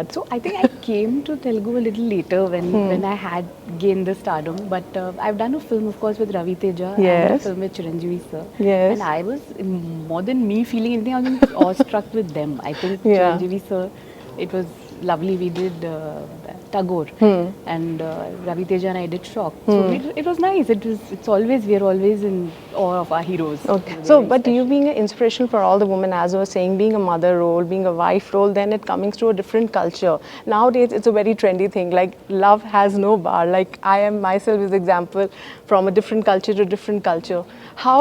that? So I think I came to Telugu a little later when I had gained the stardom. But I've done a film, of course, with Ravi Teja and a Yes. film with Chiranjeevi sir. Yes. And I was, more than me feeling anything, I was awestruck with them. I think Yeah. Chiranjeevi sir, it was lovely. We did Tagore, and Ravi Teja and I did Shock. So it was nice. We're always in awe of our heroes. Okay. They're So, very but you special. being an inspiration for all the women, as I was saying, being a mother role, being a wife role, then it coming to a different culture. Nowadays, it's a very trendy thing. Like love has no bar. Like I am myself is example from a different culture to different culture. How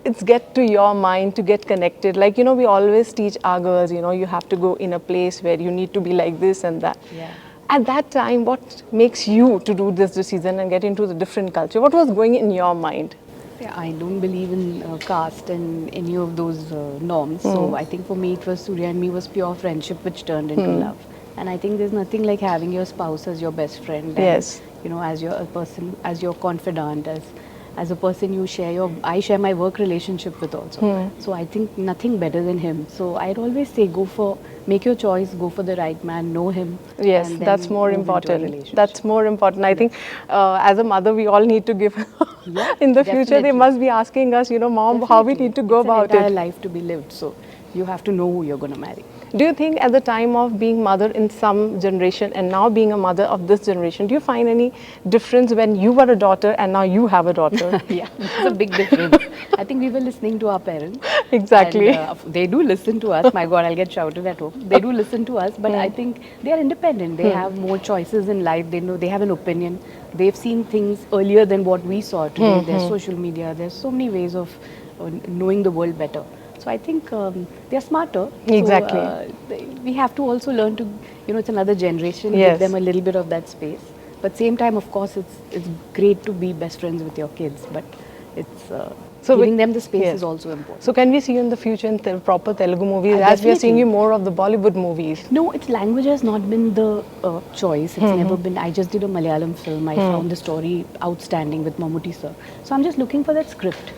it's get to your mind to get connected. Like we always teach our girls. You have to go in a place where you need to be like this and that. Yeah. At that time, what makes you to do this decision and get into the different culture? What was going in your mind? Yeah, I don't believe in caste and any of those norms. So I think for me, it was Surya and me was pure friendship, which turned into love. And I think there's nothing like having your spouse as your best friend, and Yes. as your a person, as your confidant, as a person you share your. I share my work relationship with also. So I think nothing better than him. So I'd always say, make your choice, go for the right man, know him. Yes, and then that's more move into a important. relationship. That's more important. I think as a mother, we all need to give. Yeah, In the future, they definitely. must be asking us, Mom, how we need to go It's about an entire it. life to be lived, so you have to know who you're going to marry. Do you think at the time of being mother in some generation and now being a mother of this generation, do you find any difference when you were a daughter and now you have a daughter? Yeah, it's a big difference. I think we were listening to our parents. Exactly. And they do listen to us. My God, I'll get shouted at home. They do listen to us, but I think they are independent. They have more choices in life. They know they have an opinion. They've seen things earlier than what we saw today. There's social media. There's so many ways of knowing the world better. So I think they're smarter. Exactly. So, we have to also learn to, it's another generation. Yes. Give them a little bit of that space. But same time, of course, it's great to be best friends with your kids. But it's giving them the space yes. is also important. So can we see you in the future in proper Telugu movies as we are seeing you more of the Bollywood movies? No, its language has not been the choice. It's never been. I just did a Malayalam film. I found the story outstanding with Mammootty sir. So I'm just looking for that script.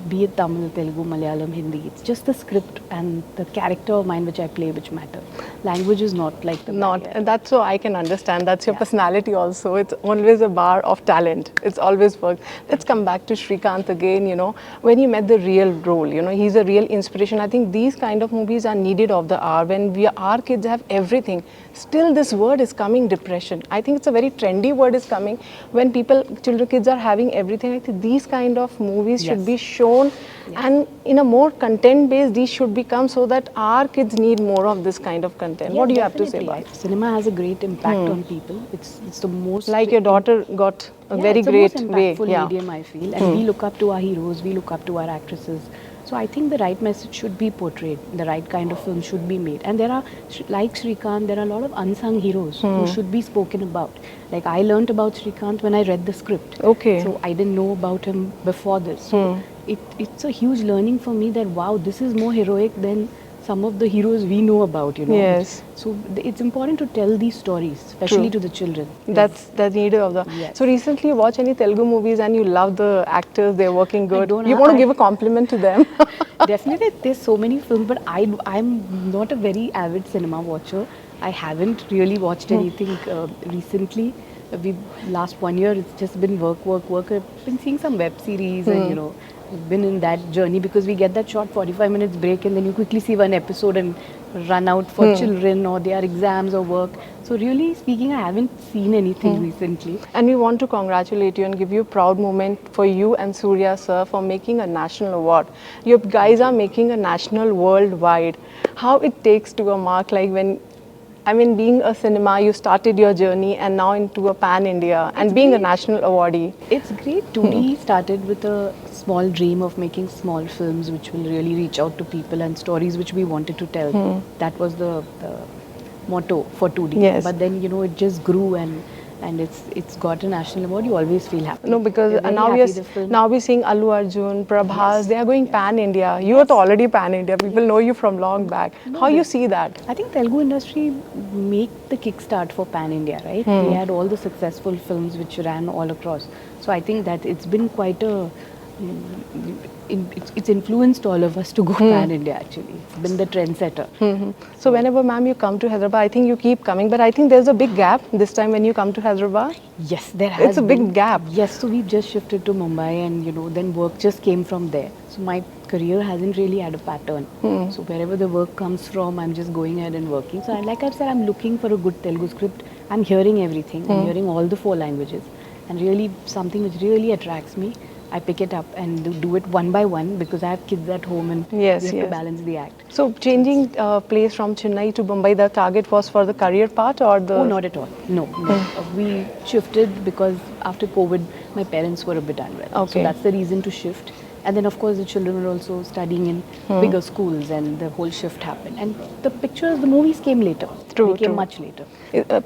Be it Tamil, Telugu, Malayalam, Hindi. It's just the script and the character of mine which I play which matter. Language is not like the Not, barrier. and that's so I can understand. That's your personality also. It's always a bar of talent. It's always worked. Let's come back to Srikanth again. When he met the real role, he's a real inspiration. I think these kind of movies are needed of the hour when our kids have everything. Still, this word is coming, depression. I think it's a very trendy word is coming when kids are having everything. I think these kind of movies should be shown, and in a more content-based, these should become so that our kids need more of this kind of content. What do you have to say about it? Cinema has a great impact on people. It's the most Like your daughter got a very it's great the most way. impactful medium, I feel, and we look up to our heroes, we look up to our actresses. So I think the right message should be portrayed, the right kind of film should be made, and there are, like Srikanth, there are a lot of unsung heroes who should be spoken about. Like I learnt about Srikanth when I read the script. Okay. So I didn't know about him before this. So it's a huge learning for me that wow, this is more heroic than some of the heroes we know about, Yes. So it's important to tell these stories, especially to the children. That's the need of the. Yes. So recently, you watch any Telugu movies and you love the actors; they're working good. don't You have- want to I- give a compliment to them. Definitely, there's so many films, but I'm not a very avid cinema watcher. I haven't really watched anything recently. Last 1 year, it's just been work. I've been seeing some web series and been in that journey because we get that short 45 minutes break and then you quickly see one episode and run out for children or their exams or work. So really speaking, I haven't seen anything recently. And we want to congratulate you and give you a proud moment for you and Surya sir for making a national award. You guys are making a national worldwide. How it takes to a mark like when. I mean, being a cinema, you started your journey and now into a pan-India and being a national awardee. It's great. 2D started with a small dream of making small films which will really reach out to people and stories which we wanted to tell. That was the motto for 2D. Yes. But then, it just grew and it's got a national award. You always feel happy. No, because You're very now happy the film- we're seeing Allu Arjun, Prabhas, they are going pan-India. You are already pan-India. People know you from long back. How you see that? I think Telugu industry make the kickstart for Pan India, right? They had all the successful films which ran all across. So I think that it's been quite a it's influenced all of us to go pan India. Actually, it's been the trendsetter. So whenever, ma'am, you come to Hyderabad, I think you keep coming, but I think there's a big gap this time when you come to Hyderabad. Yes, there has It's a big been. gap. Yes, so we've just shifted to Mumbai, and then work just came from there. So my career hasn't really had a pattern. So wherever the work comes from, I'm just going ahead and working. So like I said, I'm looking for a good Telugu script. I'm hearing everything. I'm hearing all the 4 languages, and really something which really attracts me, I pick it up and do it one by one because I have kids at home and Yes, we have yes. to balance the act. So changing place from Chennai to Mumbai, the target was for the career part or the... Oh, not at all. No, no. We shifted because after COVID, my parents were a bit unwell. Okay. So that's the reason to shift. And then, of course, the children were also studying in bigger schools, and the whole shift happened. And the pictures, the movies came later. True, They came true. much later.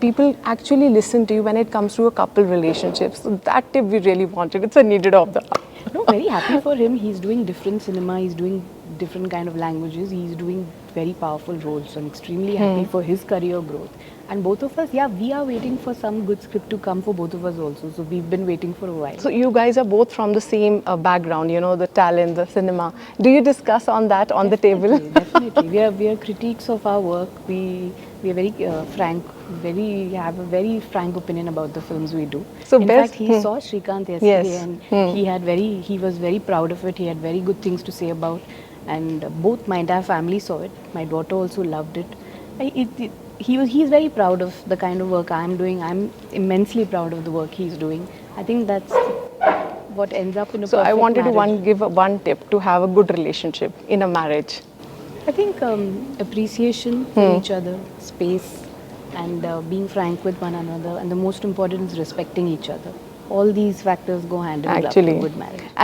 People actually listen to you when it comes to a couple relationship. So that tip we really wanted. It's a needed of the hour. No, very happy for him. He's doing different cinema. He's doing different kind of languages. He's doing very powerful roles. So I'm extremely happy for his career growth. And both of us, yeah, we are waiting for some good script to come for both of us also. So we've been waiting for a while. So you guys are both from the same background, the talent, the cinema. Do you discuss on that on the table? Definitely. We are critiques of our work. We are very frank. We have a very frank opinion about the films we do. So in best- fact, he saw Shrikant yesterday, Yes. and he was very proud of it. He had very good things to say about, and both my entire family saw it. My daughter also loved it. He's very proud of the kind of work I'm doing. I'm immensely proud of the work he's doing. I think that's what ends up in a So I perfect wanted marriage. to give one tip to have a good relationship in a marriage. I think appreciation for each other, space, and being frank with one another, and the most important is respecting each other. All these factors go hand in glove Actually. for good marriage.